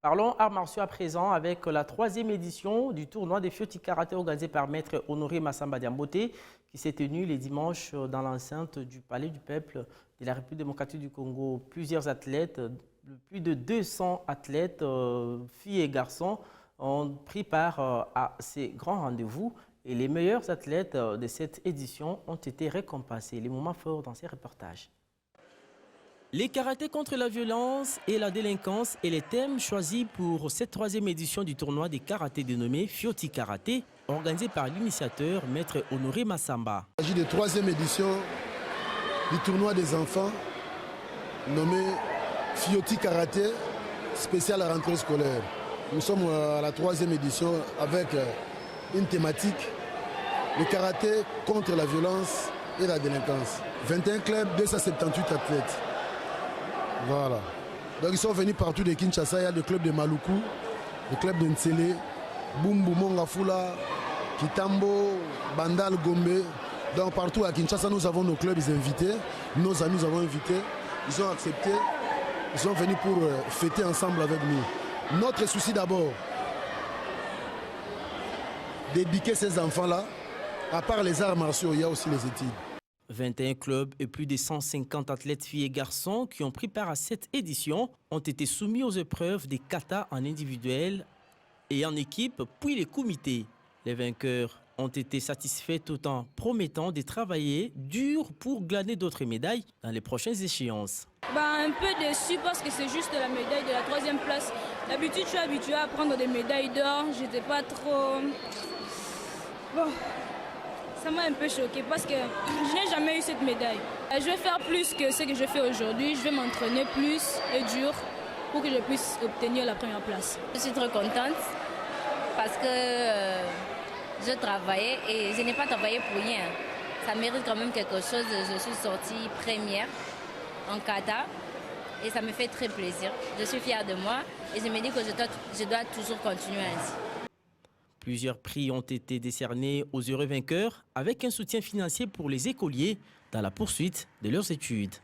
Parlons arts martiaux à présent avec la 3e édition du tournoi des Fioti Karaté organisé par Maître Honoré Massamba Diamboté qui s'est tenu les dimanches dans l'enceinte du Palais du Peuple de la République démocratique du Congo. Plusieurs athlètes, plus de 200 athlètes, filles et garçons, ont pris part à ces grands rendez-vous et les meilleurs athlètes de cette édition ont été récompensés. Les moments forts dans ces reportages. Les karatés contre la violence et la délinquance est les thèmes choisis pour cette 3e édition du tournoi des karatés dénommé Fioti Karaté, organisé par l'initiateur Maître Honoré Massamba. Il s'agit de 3e édition du tournoi des enfants nommé Fioti Karaté, spécial à rentrée scolaire. Nous sommes à la 3e édition avec une thématique, le karaté contre la violence et la délinquance. 21 clubs, 278 athlètes. Voilà. Donc ils sont venus partout de Kinshasa. Il y a le club de Maluku, le club de Ntsele, Bumbu, Mongafula, Kitambo, Bandal, Gombe. Donc partout à Kinshasa, nous avons nos clubs invités. Nos amis nous avons invités. Ils ont accepté. Ils sont venus pour fêter ensemble avec nous. Notre souci d'abord, d'éduquer ces enfants-là. À part les arts martiaux, il y a aussi les études. 21 clubs et plus de 150 athlètes filles et garçons qui ont pris part à cette édition ont été soumis aux épreuves des katas en individuel et en équipe, puis les comités. Les vainqueurs ont été satisfaits tout en promettant de travailler dur pour glaner d'autres médailles dans les prochaines échéances. Un peu déçu parce que c'est juste la médaille de la 3e place. D'habitude, je suis habituée à prendre des médailles d'or. J'étais pas trop... Bon... Ça m'a un peu choquée parce que je n'ai jamais eu cette médaille. Je vais faire plus que ce que je fais aujourd'hui. Je vais m'entraîner plus et dur pour que je puisse obtenir la 1re place. Je suis trop contente parce que je travaillais et je n'ai pas travaillé pour rien. Ça mérite quand même quelque chose. Je suis sortie première en kata et ça me fait très plaisir. Je suis fière de moi et je me dis que je dois toujours continuer ainsi. Plusieurs prix ont été décernés aux heureux vainqueurs avec un soutien financier pour les écoliers dans la poursuite de leurs études.